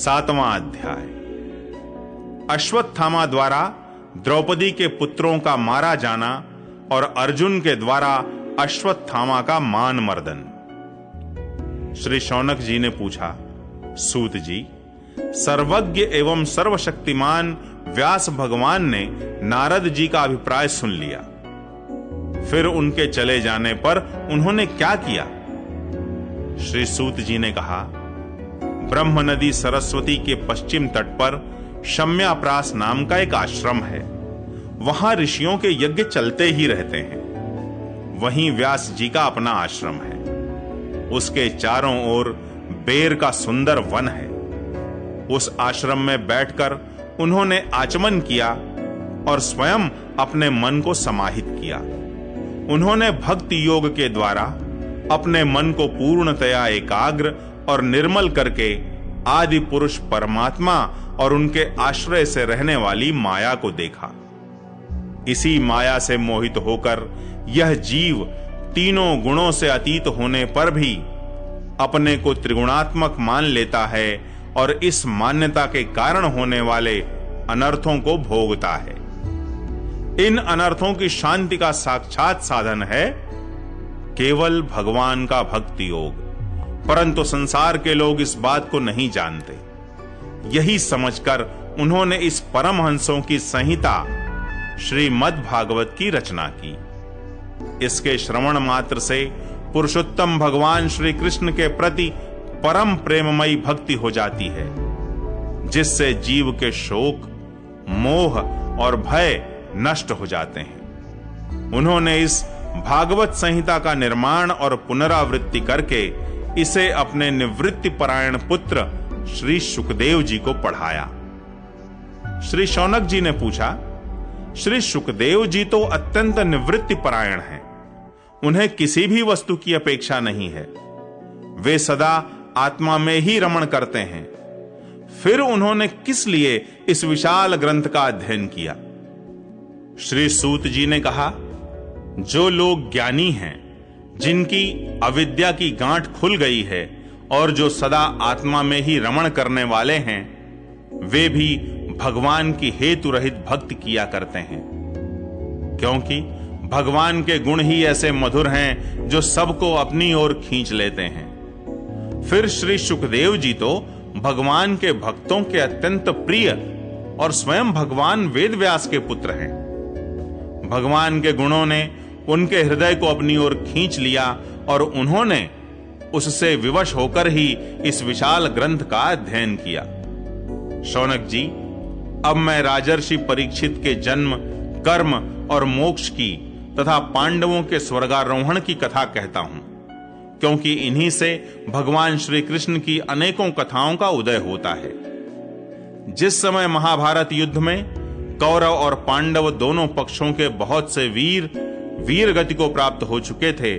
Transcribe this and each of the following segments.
7वां अध्याय। अश्वत्थामा द्वारा द्रौपदी के पुत्रों का मारा जाना और अर्जुन के द्वारा अश्वत्थामा का मान मर्दन। श्री शौनक जी ने पूछा, सूत जी, सर्वज्ञ एवं सर्वशक्तिमान व्यास भगवान ने नारद जी का अभिप्राय सुन लिया, फिर उनके चले जाने पर उन्होंने क्या किया? श्री सूत जी ने कहा, ब्रह्म नदी सरस्वती के पश्चिम तट पर शम्याप्रास नाम का एक आश्रम है। वहां ऋषियों के यज्ञ चलते ही रहते हैं। वहीं व्यास जी का अपना आश्रम है। उसके चारों ओर बेर का सुंदर वन है। उस आश्रम में बैठकर उन्होंने आचमन किया और स्वयं अपने मन को समाहित किया। उन्होंने भक्ति योग के द्वारा अपने मन को पूर्णतया एकाग्र और निर्मल करके आदि पुरुष परमात्मा और उनके आश्रय से रहने वाली माया को देखा। इसी माया से मोहित होकर यह जीव तीनों गुणों से अतीत होने पर भी अपने को त्रिगुणात्मक मान लेता है और इस मान्यता के कारण होने वाले अनर्थों को भोगता है। इन अनर्थों की शांति का साक्षात साधन है केवल भगवान का भक्ति योग, परंतु संसार के लोग इस बात को नहीं जानते। यही समझकर उन्होंने इस परमहंसों की संहिता श्रीमद् भागवत की रचना की। इसके श्रवण मात्र से पुरुषोत्तम भगवान श्री कृष्ण के प्रति परम प्रेममयी भक्ति हो जाती है, जिससे जीव के शोक, मोह और भय नष्ट हो जाते हैं। उन्होंने इस भागवत संहिता का निर्माण और पुनरावृत्ति करके इसे अपने निवृत्ति परायण पुत्र श्री सुखदेव जी को पढ़ाया। श्री शौनक जी ने पूछा, श्री सुखदेव जी तो अत्यंत निवृत्ति परायण हैं। उन्हें किसी भी वस्तु की अपेक्षा नहीं है। वे सदा आत्मा में ही रमण करते हैं। फिर उन्होंने किस लिए इस विशाल ग्रंथ का अध्ययन किया? श्री सूत जी ने कहा, जो लोग ज्ञानी हैं, जिनकी अविद्या की गांठ खुल गई है और जो सदा आत्मा में ही रमण करने वाले हैं, वे भी भगवान की हेतु रहित भक्ति किया करते हैं, क्योंकि भगवान के गुण ही ऐसे मधुर हैं जो सबको अपनी ओर खींच लेते हैं। फिर श्री सुखदेव जी तो भगवान के भक्तों के अत्यंत प्रिय और स्वयं भगवान वेद व्यास के पुत्र हैं। भगवान के गुणों ने उनके हृदय को अपनी ओर खींच लिया और उन्होंने उससे विवश होकर ही इस विशाल ग्रंथ का अध्ययन किया। शौनक जी, अब मैं राजर्षि परीक्षित के जन्म, कर्म और मोक्ष की तथा पांडवों के स्वर्गारोहण की कथा कहता हूं, क्योंकि इन्हीं से भगवान श्री कृष्ण की अनेकों कथाओं का उदय होता है। जिस समय महाभारत युद्ध में कौरव और पांडव दोनों पक्षों के बहुत से वीर गति को प्राप्त हो चुके थे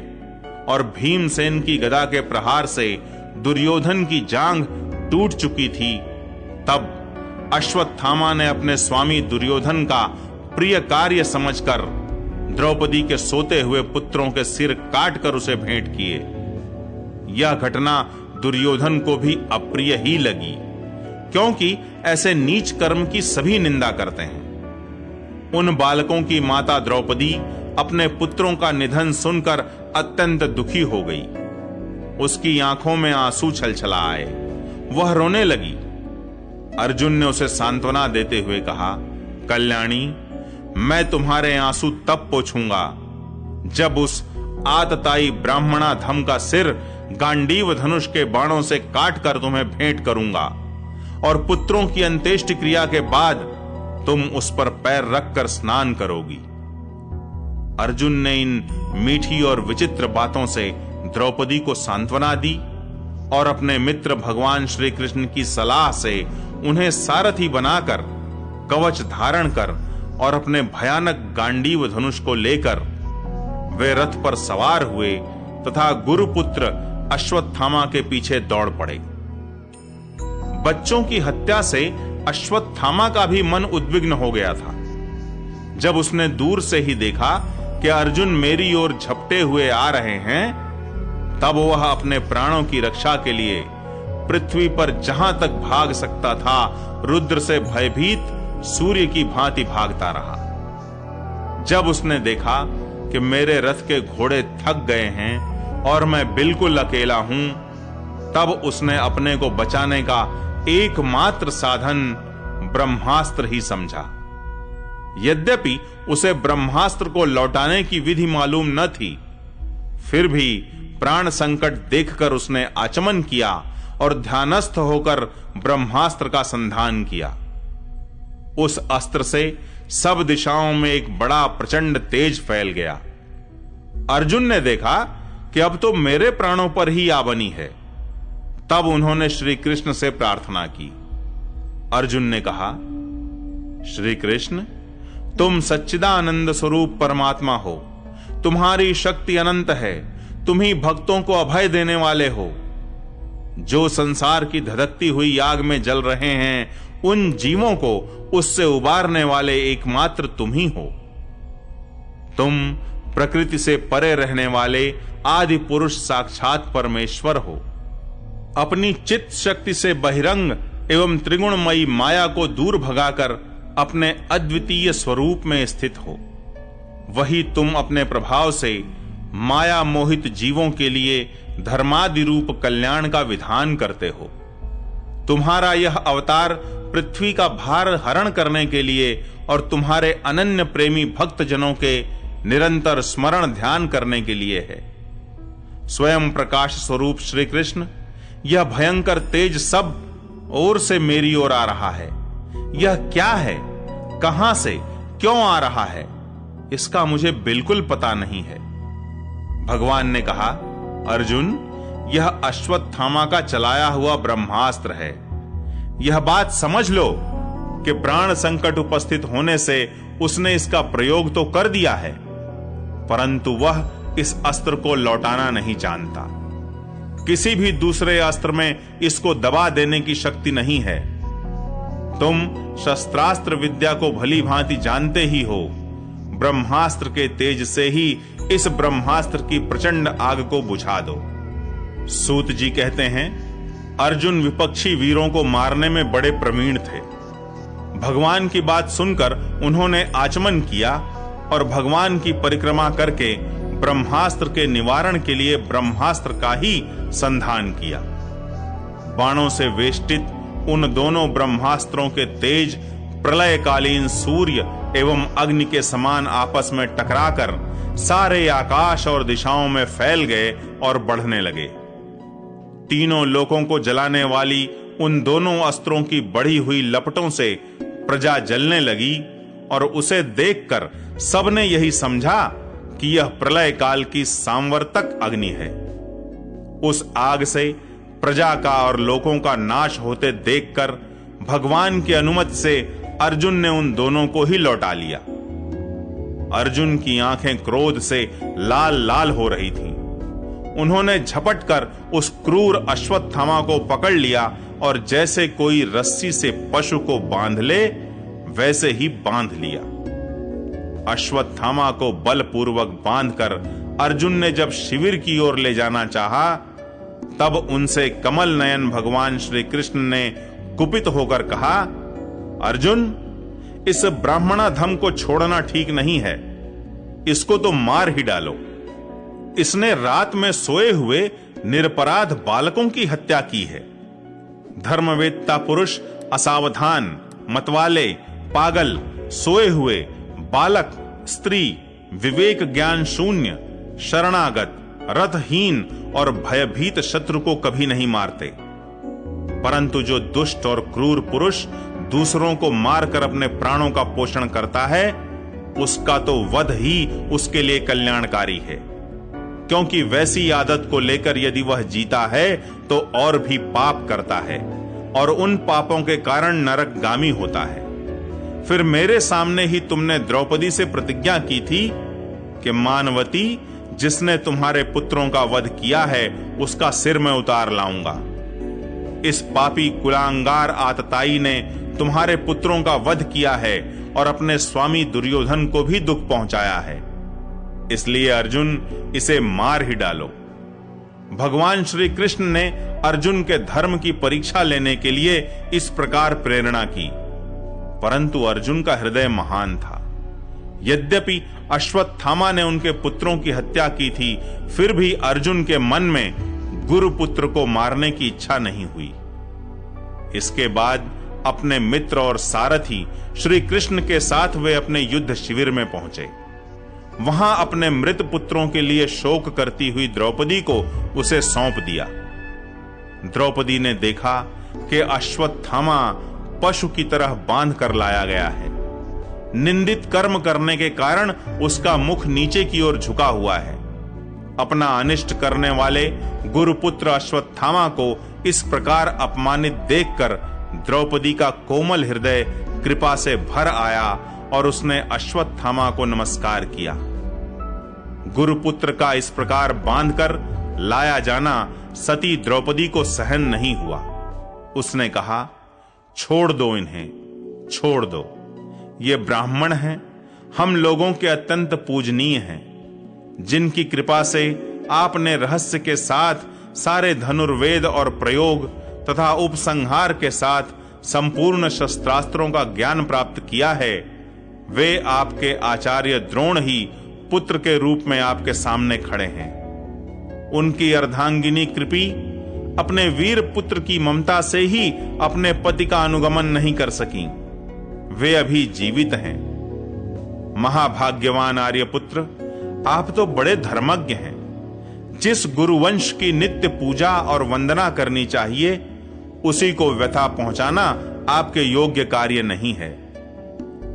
और भीमसेन की गदा के प्रहार से दुर्योधन की जांघ टूट चुकी थी, तब अश्वत्थामा ने अपने स्वामी दुर्योधन का प्रिय कार्य समझकर द्रौपदी के सोते हुए पुत्रों के सिर काटकर उसे भेंट किए। यह घटना दुर्योधन को भी अप्रिय ही लगी, क्योंकि ऐसे नीच कर्म की सभी निंदा करते हैं। उन बालकों की माता द्रौपदी अपने पुत्रों का निधन सुनकर अत्यंत दुखी हो गई। उसकी आंखों में आंसू छलछला आए। वह रोने लगी। अर्जुन ने उसे सांत्वना देते हुए कहा, कल्याणी, मैं तुम्हारे आंसू तब पोंछूंगा जब उस आतताई ब्राह्मणा धम का सिर गांडीव धनुष के बाणों से काटकर तुम्हें भेंट करूंगा और पुत्रों की अंत्येष्टि क्रिया के बाद तुम उस पर पैर रखकर स्नान करोगी। अर्जुन ने इन मीठी और विचित्र बातों से द्रौपदी को सांत्वना दी और अपने मित्र भगवान श्री कृष्ण की सलाह से उन्हें सारथी बनाकर कवच धारण कर और अपने भयानक गांडीव धनुष को लेकर वे रथ पर सवार हुए तथा गुरुपुत्र अश्वत्थामा के पीछे दौड़ पड़े। बच्चों की हत्या से अश्वत्थामा का भी मन उद्विग्न हो गया था। जब उसने दूर से ही देखा कि अर्जुन मेरी ओर झपटे हुए आ रहे हैं, तब वह अपने प्राणों की रक्षा के लिए पृथ्वी पर जहां तक भाग सकता था रुद्र से भयभीत सूर्य की भांति भागता रहा। जब उसने देखा कि मेरे रथ के घोड़े थक गए हैं और मैं बिल्कुल अकेला हूं, तब उसने अपने को बचाने का एकमात्र साधन ब्रह्मास्त्र ही समझा। यद्यपि उसे ब्रह्मास्त्र को लौटाने की विधि मालूम न थी, फिर भी प्राण संकट देखकर उसने आचमन किया और ध्यानस्थ होकर ब्रह्मास्त्र का संधान किया। उस अस्त्र से सब दिशाओं में एक बड़ा प्रचंड तेज फैल गया। अर्जुन ने देखा कि अब तो मेरे प्राणों पर ही आ बनी है। तब उन्होंने श्री कृष्ण से प्रार्थना की। अर्जुन ने कहा, श्री कृष्ण, तुम सच्चिदानंद स्वरूप परमात्मा हो, तुम्हारी शक्ति अनंत है, तुम ही भक्तों को अभय देने वाले हो। जो संसार की धधकती हुई आग में जल रहे हैं, उन जीवों को उससे उबारने वाले एकमात्र तुम ही हो। तुम प्रकृति से परे रहने वाले आदि पुरुष साक्षात परमेश्वर हो। अपनी चित्त शक्ति से बहिरंग एवं त्रिगुणमयी माया को दूर भगाकर अपने अद्वितीय स्वरूप में स्थित हो। वही तुम अपने प्रभाव से माया मोहित जीवों के लिए धर्मादि रूप कल्याण का विधान करते हो। तुम्हारा यह अवतार पृथ्वी का भार हरण करने के लिए और तुम्हारे अनन्य प्रेमी भक्त जनों के निरंतर स्मरण ध्यान करने के लिए है। स्वयं प्रकाश स्वरूप श्री कृष्ण, यह भयंकर तेज सब ओर से मेरी ओर आ रहा है। यह क्या है, कहां से, क्यों आ रहा है, इसका मुझे बिल्कुल पता नहीं है। भगवान ने कहा, अर्जुन, यह अश्वत्थामा का चलाया हुआ ब्रह्मास्त्र है। यह बात समझ लो कि प्राण संकट उपस्थित होने से उसने इसका प्रयोग तो कर दिया है, परंतु वह इस अस्त्र को लौटाना नहीं जानता। किसी भी दूसरे अस्त्र में इसको दबा देने की शक्ति नहीं है। तुम शस्त्रास्त्र विद्या को भली भांति जानते ही हो। ब्रह्मास्त्र के तेज से ही इस ब्रह्मास्त्र की प्रचंड आग को बुझा दो। सूत जी कहते हैं, अर्जुन विपक्षी वीरों को मारने में बड़े प्रवीण थे। भगवान की बात सुनकर उन्होंने आचमन किया और भगवान की परिक्रमा करके ब्रह्मास्त्र के निवारण के लिए ब्रह्मास्त्र का ही संधान किया। बाणों से वेष्टित उन दोनों ब्रह्मास्त्रों के तेज प्रलयकालीन सूर्य एवं अग्नि के समान आपस में टकराकर सारे आकाश और दिशाओं में फैल गए और बढ़ने लगे। तीनों लोकों को जलाने वाली उन दोनों अस्त्रों की बढ़ी हुई लपटों से प्रजा जलने लगी और उसे देखकर सबने यही समझा कि यह प्रलय काल की सांवर्तक अग्नि है। उस आग से प्रजा का और लोकों का नाश होते देखकर भगवान की अनुमति से अर्जुन ने उन दोनों को ही लौटा लिया। अर्जुन की आंखें क्रोध से लाल लाल हो रही थीं। उन्होंने झपटकर उस क्रूर अश्वत्थामा को पकड़ लिया और जैसे कोई रस्सी से पशु को बांध ले, वैसे ही बांध लिया। अश्वत्थामा को बलपूर्वक बांधकर अर्जुन ने जब शिविर की ओर ले जाना चाहा, तब उनसे कमल नयन भगवान श्री कृष्ण ने कुपित होकर कहा, अर्जुन, इस ब्राह्मणाधम को छोड़ना ठीक नहीं है, इसको तो मार ही डालो। इसने रात में सोए हुए निरपराध बालकों की हत्या की है। धर्मवेत्ता पुरुष असावधान, मतवाले, पागल, सोए हुए बालक, स्त्री, विवेक ज्ञान शून्य, शरणागत, रथहीन और भयभीत शत्रु को कभी नहीं मारते, परंतु जो दुष्ट और क्रूर पुरुष दूसरों को मारकर अपने प्राणों का पोषण करता है, उसका तो वध ही उसके लिए कल्याणकारी है, क्योंकि वैसी आदत को लेकर यदि वह जीता है तो और भी पाप करता है और उन पापों के कारण नरकगामी होता है। फिर मेरे सामने ही तुमने द्रौपदी से प्रतिज्ञा की थी कि मानवती, जिसने तुम्हारे पुत्रों का वध किया है, उसका सिर मैं उतार लाऊंगा। इस पापी कुलांगार आतताई ने तुम्हारे पुत्रों का वध किया है और अपने स्वामी दुर्योधन को भी दुख पहुंचाया है, इसलिए अर्जुन, इसे मार ही डालो। भगवान श्री कृष्ण ने अर्जुन के धर्म की परीक्षा लेने के लिए इस प्रकार प्रेरणा की, परंतु अर्जुन का हृदय महान था। यद्यपि अश्वत्थामा ने उनके पुत्रों की हत्या की थी, फिर भी अर्जुन के मन में गुरुपुत्र को मारने की इच्छा नहीं हुई। इसके बाद अपने मित्र और सारथी श्री कृष्ण के साथ वे अपने युद्ध शिविर में पहुंचे। वहां अपने मृत पुत्रों के लिए शोक करती हुई द्रौपदी को उसे सौंप दिया। द्रौपदी ने देखा कि अश्वत्थामा पशु की तरह बांध कर लाया गया है। निंदित कर्म करने के कारण उसका मुख नीचे की ओर झुका हुआ है। अपना अनिष्ट करने वाले गुरुपुत्र अश्वत्थामा को इस प्रकार अपमानित देखकर द्रौपदी का कोमल हृदय कृपा से भर आया और उसने अश्वत्थामा को नमस्कार किया। गुरुपुत्र का इस प्रकार बांधकर लाया जाना सती द्रौपदी को सहन नहीं हुआ। उसने कहा, छोड़ दो इन्हें, छोड़ दो। ये ब्राह्मण हैं, हम लोगों के अत्यंत पूजनीय हैं, जिनकी कृपा से आपने रहस्य के साथ सारे धनुर्वेद और प्रयोग तथा उपसंहार के साथ संपूर्ण शस्त्रास्त्रों का ज्ञान प्राप्त किया है। वे आपके आचार्य द्रोण ही पुत्र के रूप में आपके सामने खड़े हैं। उनकी अर्धांगिनी कृपी अपने वीर पुत्र की ममता से ही अपने पति का अनुगमन नहीं कर सकी। वे अभी जीवित हैं। महाभाग्यवान आर्यपुत्र, आप तो बड़े धर्मज्ञ हैं। जिस गुरुवंश की नित्य पूजा और वंदना करनी चाहिए, उसी को व्यथा पहुंचाना आपके योग्य कार्य नहीं है।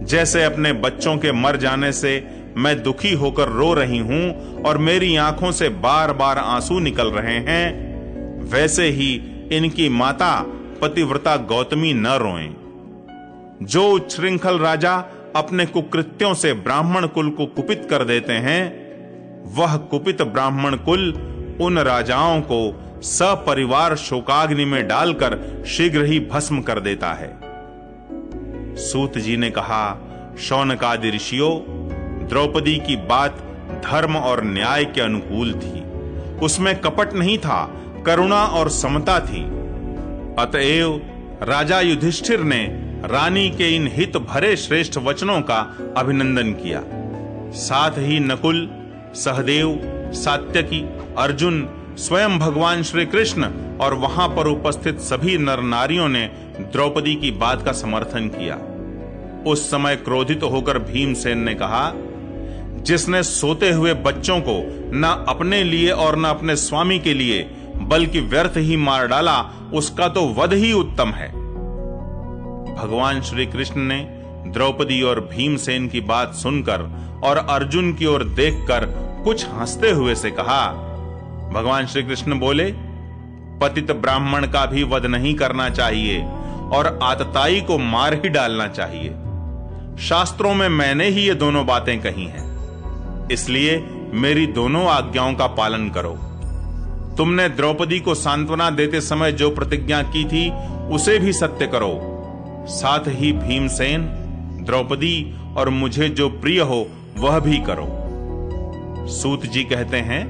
जैसे अपने बच्चों के मर जाने से मैं दुखी होकर रो रही हूं और मेरी आंखों से बार बार आंसू निकल रहे हैं, वैसे ही इनकी माता पतिव्रता गौतमी न रोएं। जो उच्छृंखल राजा अपने कुकृत्यों से ब्राह्मण कुल को कुपित कर देते हैं, वह कुपित ब्राह्मण कुल उन राजाओं को सपरिवार शोकाग्नि में डालकर शीघ्र ही भस्म कर देता है। सूत जी ने कहा, शौनकादि ऋषियों, द्रौपदी की बात धर्म और न्याय के अनुकूल थी। उसमें कपट नहीं था, करुणा और समता थी। अतएव राजा युधिष्ठिर ने रानी के इन हित भरे श्रेष्ठ वचनों का अभिनंदन किया। साथ ही नकुल, सहदेव, सात्यकी, अर्जुन, स्वयं भगवान श्री कृष्ण और वहां पर उपस्थित सभी नर नारियों ने द्रौपदी की बात का समर्थन किया। उस समय क्रोधित होकर भीमसेन ने कहा, जिसने सोते हुए बच्चों को न अपने लिए और न अपने स्वामी के लिए बल्कि व्यर्थ ही मार डाला, उसका तो वध ही उत्तम है। भगवान श्री कृष्ण ने द्रौपदी और भीमसेन की बात सुनकर और अर्जुन की ओर देखकर कुछ हंसते हुए से कहा। भगवान श्री कृष्ण बोले, पतित ब्राह्मण का भी वध नहीं करना चाहिए और आतताई को मार ही डालना चाहिए। शास्त्रों में मैंने ही ये दोनों बातें कही हैं, इसलिए मेरी दोनों आज्ञाओं का पालन करो। तुमने द्रौपदी को सांत्वना देते समय जो प्रतिज्ञा की थी, उसे भी सत्य करो। साथ ही भीमसेन, द्रौपदी और मुझे जो प्रिय हो वह भी करो। सूत जी कहते हैं,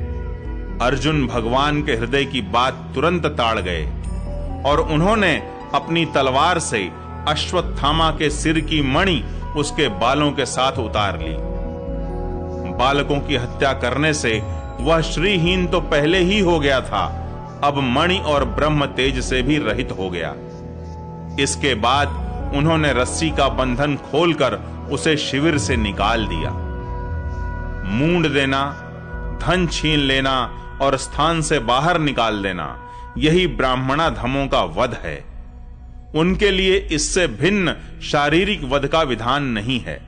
अर्जुन भगवान के हृदय की बात तुरंत ताड़ गए और उन्होंने अपनी तलवार से अश्वत्थामा के सिर की मणि उसके बालों के साथ उतार ली। बालकों की हत्या करने से वह श्रीहीन तो पहले ही हो गया था, अब मणि और ब्रह्म तेज से भी रहित हो गया। इसके बाद उन्होंने रस्सी का बंधन खोलकर उसे शिविर से निकाल दिया। मूंड देना, धन छीन लेना और स्थान से बाहर निकाल देना, यही ब्राह्मणाधमों का वध है। उनके लिए इससे भिन्न शारीरिक वध का विधान नहीं है।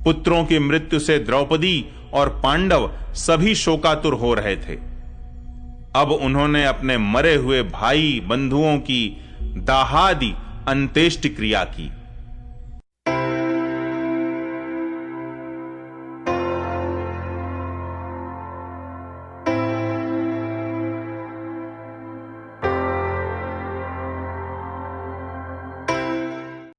पुत्रों की मृत्यु से द्रौपदी और पांडव सभी शोकातुर हो रहे थे। अब उन्होंने अपने मरे हुए भाई बंधुओं की दाहादि अंत्येष्टि क्रिया की।